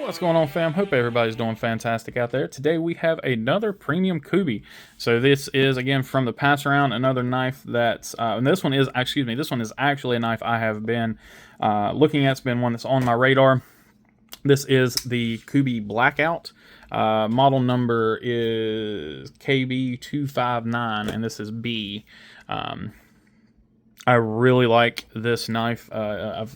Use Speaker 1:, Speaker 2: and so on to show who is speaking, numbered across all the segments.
Speaker 1: What's going on, fam? Hope everybody's doing fantastic out there. Today we have another premium Kubey. So this is again from the pass around, another knife that's and this one is actually a knife I have been looking at. It's been one that's on my radar. This is the Kubey Blackout. Model number is KB259, and this is B. I really like this knife. I've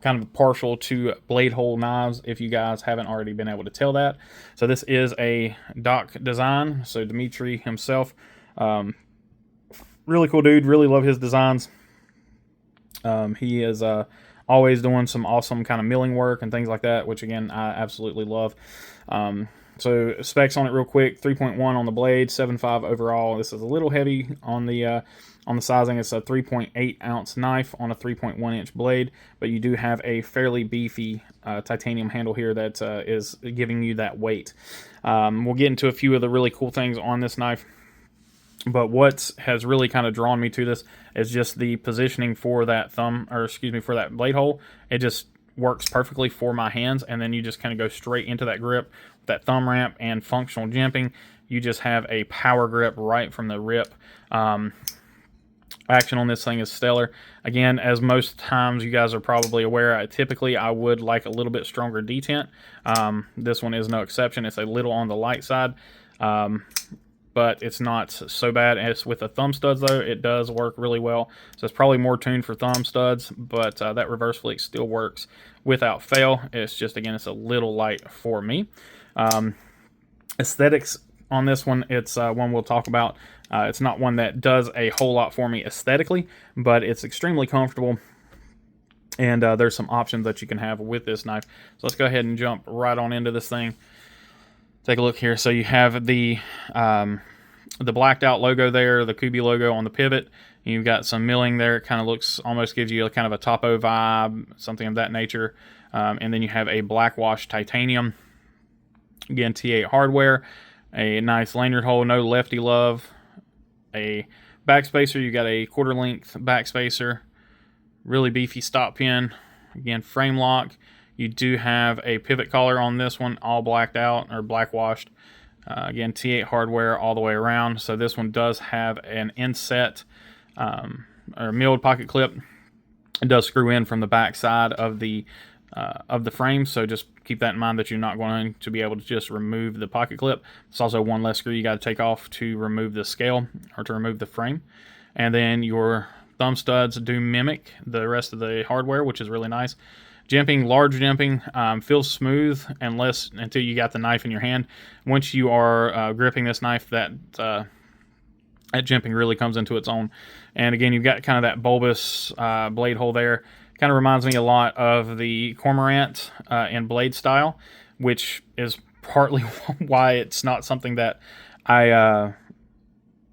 Speaker 1: kind of partial to blade hole knives, if you guys haven't already been able to tell that. So this is a Doc design, so Dimitri himself. Really cool dude, really love his designs. He is always doing some awesome kind of milling work and things like that, which again, I absolutely love. So specs on it real quick: 3.1 on the blade, 7.5 overall. This is a little heavy on the sizing. It's a 3.8 ounce knife on a 3.1 inch blade, but you do have a fairly beefy titanium handle here that is giving you that weight. We'll get into a few of the really cool things on this knife, but what has really kind of drawn me to this is just the positioning for that for that blade hole. It just works perfectly for my hands, and then you just kind of go straight into that grip, that thumb ramp and functional jimping. You just have a power grip right from the rip. Action on this thing is stellar. Again, as most times you guys are probably aware, typically I would like a little bit stronger detent. This one is no exception. It's a little on the light side, but it's not so bad. As with the thumb studs though, it does work really well. So it's probably more tuned for thumb studs, but that reverse flick still works without fail. It's just, again, it's a little light for me. Aesthetics on this one, it's one we'll talk about. It's not one that does a whole lot for me aesthetically, but it's extremely comfortable, and there's some options that you can have with this knife. So let's go ahead and jump right on into this thing. Take a look here. So you have the blacked out logo there, the Kubey logo on the pivot. You've got some milling there. It kind of looks, almost gives you a kind of a topo vibe, something of that nature. And then you have a black wash titanium. Again, T8 hardware. A nice lanyard hole, no lefty love. A backspacer, you got a quarter length backspacer. Really beefy stop pin. Again, frame lock. You do have a pivot collar on this one, all blacked out or black washed. Again, T8 hardware all the way around. So this one does have an inset or milled pocket clip. It does screw in from the back side of the frame, so just keep that in mind that you're not going to be able to just remove the pocket clip. It's also one less screw you got to take off to remove the scale or to remove the frame. And then your thumb studs do mimic the rest of the hardware, which is really nice. Jimping, large jimping, feels smooth until you got the knife in your hand. Once you are gripping this knife, that jimping really comes into its own. And again, you've got kind of that bulbous blade hole there. Kind of reminds me a lot of the Cormorant in blade style, which is partly why it's not something that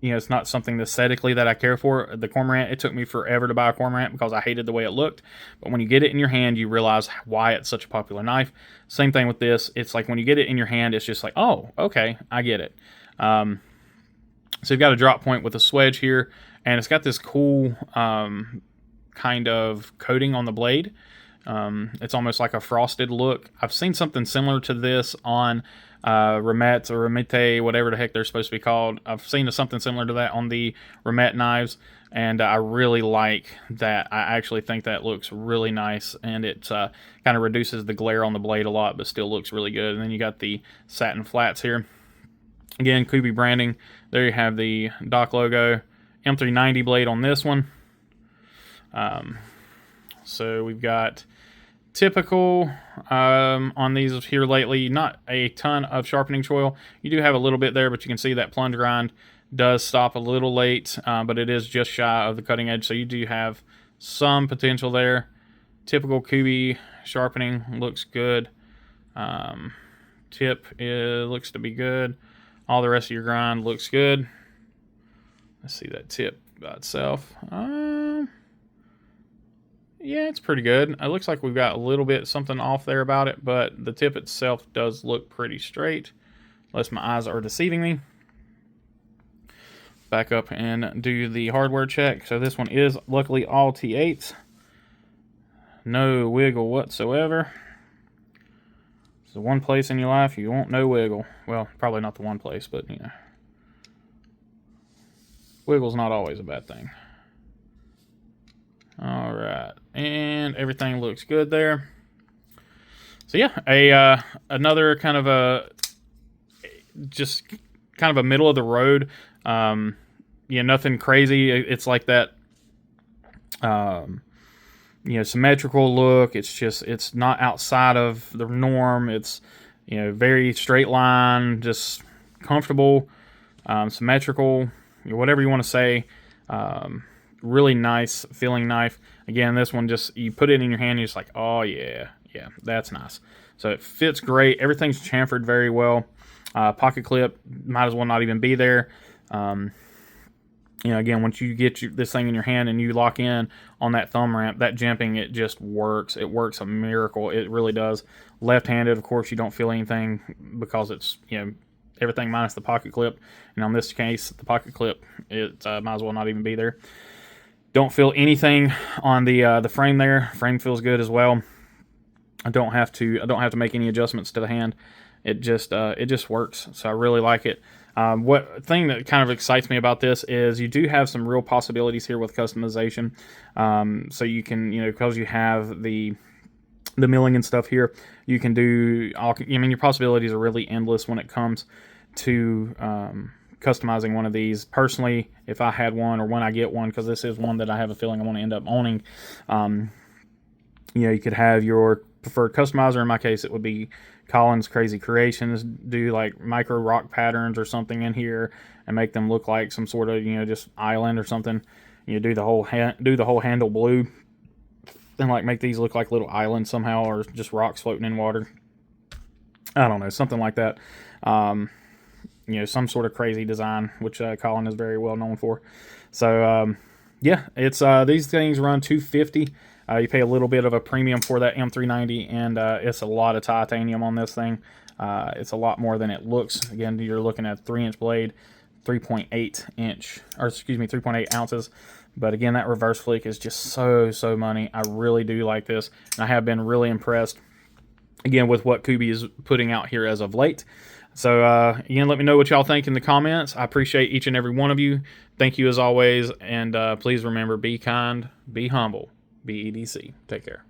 Speaker 1: it's not something aesthetically that I care for. The Cormorant, it took me forever to buy a Cormorant because I hated the way it looked. But when you get it in your hand, you realize why it's such a popular knife. Same thing with this. It's like when you get it in your hand, it's just like, oh, okay, I get it. So you've got a drop point with a swedge here, and it's got this cool kind of coating on the blade. It's almost like a frosted look. I've seen something similar to this on Remet or Remete, whatever the heck they're supposed to be called. I've seen something similar to that on the Remet knives, and I really like that. I actually think that looks really nice, and it kind of reduces the glare on the blade a lot, but still looks really good. And then you got the satin flats here. Again, Kubey branding. There you have the Doc logo. M390 blade on this one. So we've got typical on these here lately, not a ton of sharpening choil. You do have a little bit there, but you can see that plunge grind does stop a little late, but it is just shy of the cutting edge, so you do have some potential there. Typical Kubey sharpening looks good. Tip looks to be good. All the rest of your grind looks good. Let's see that tip by itself. Yeah, it's pretty good. It looks like we've got a little bit something off there about it, but the tip itself does look pretty straight, unless my eyes are deceiving me. Back up and do the hardware check. So this one is luckily all T8s. No wiggle whatsoever. It's the one place in your life you won't know wiggle. Well, probably not the one place, but, you know. Wiggle's not always a bad thing. All right, and everything looks good there. So yeah, another kind of just kind of a middle of the road. Yeah, nothing crazy. It's like that, you know, symmetrical look. It's not outside of the norm. It's, you know, very straight line, just comfortable, symmetrical, whatever you want to say. Really nice feeling knife. Again, this one, just you put it in your hand, and you're just like, oh yeah, that's nice. So it fits great. Everything's chamfered very well. Pocket clip might as well not even be there. You know, again, once you get this thing in your hand and you lock in on that thumb ramp, that jimping, it just works. It works a miracle. It really does. Left-handed, of course, you don't feel anything because it's, you know, everything minus the pocket clip. And on this case, the pocket clip, it might as well not even be there. Don't feel anything on the frame there. Frame feels good as well. I don't have to make any adjustments to the hand. It just works. So I really like it. What thing that kind of excites me about this is you do have some real possibilities here with customization. So you can, you know, because you have the milling and stuff here, you can do all, I mean, your possibilities are really endless when it comes to customizing one of these. Personally, if I had one, or when I get one, because this is one that I have a feeling I want to end up owning, you know, you could have your preferred customizer. In my case, it would be Colin's Crazy Creations. Do like micro rock patterns or something in here and make them look like some sort of, you know, just island or something. You do the whole handle blue and like make these look like little islands somehow, or just rocks floating in water. I don't know, something like that. You know, some sort of crazy design, which Colin is very well known for. So yeah, it's these things run $250. You pay a little bit of a premium for that M390, and it's a lot of titanium on this thing. It's a lot more than it looks. Again, you're looking at a 3-inch blade, 3.8 ounces. But again, that reverse flick is just so money. I really do like this, and I have been really impressed, again, with what Kubey is putting out here as of late. So again, let me know what y'all think in the comments. I appreciate each and every one of you. Thank you as always, and please remember, be kind, be humble, be EDC. Take care.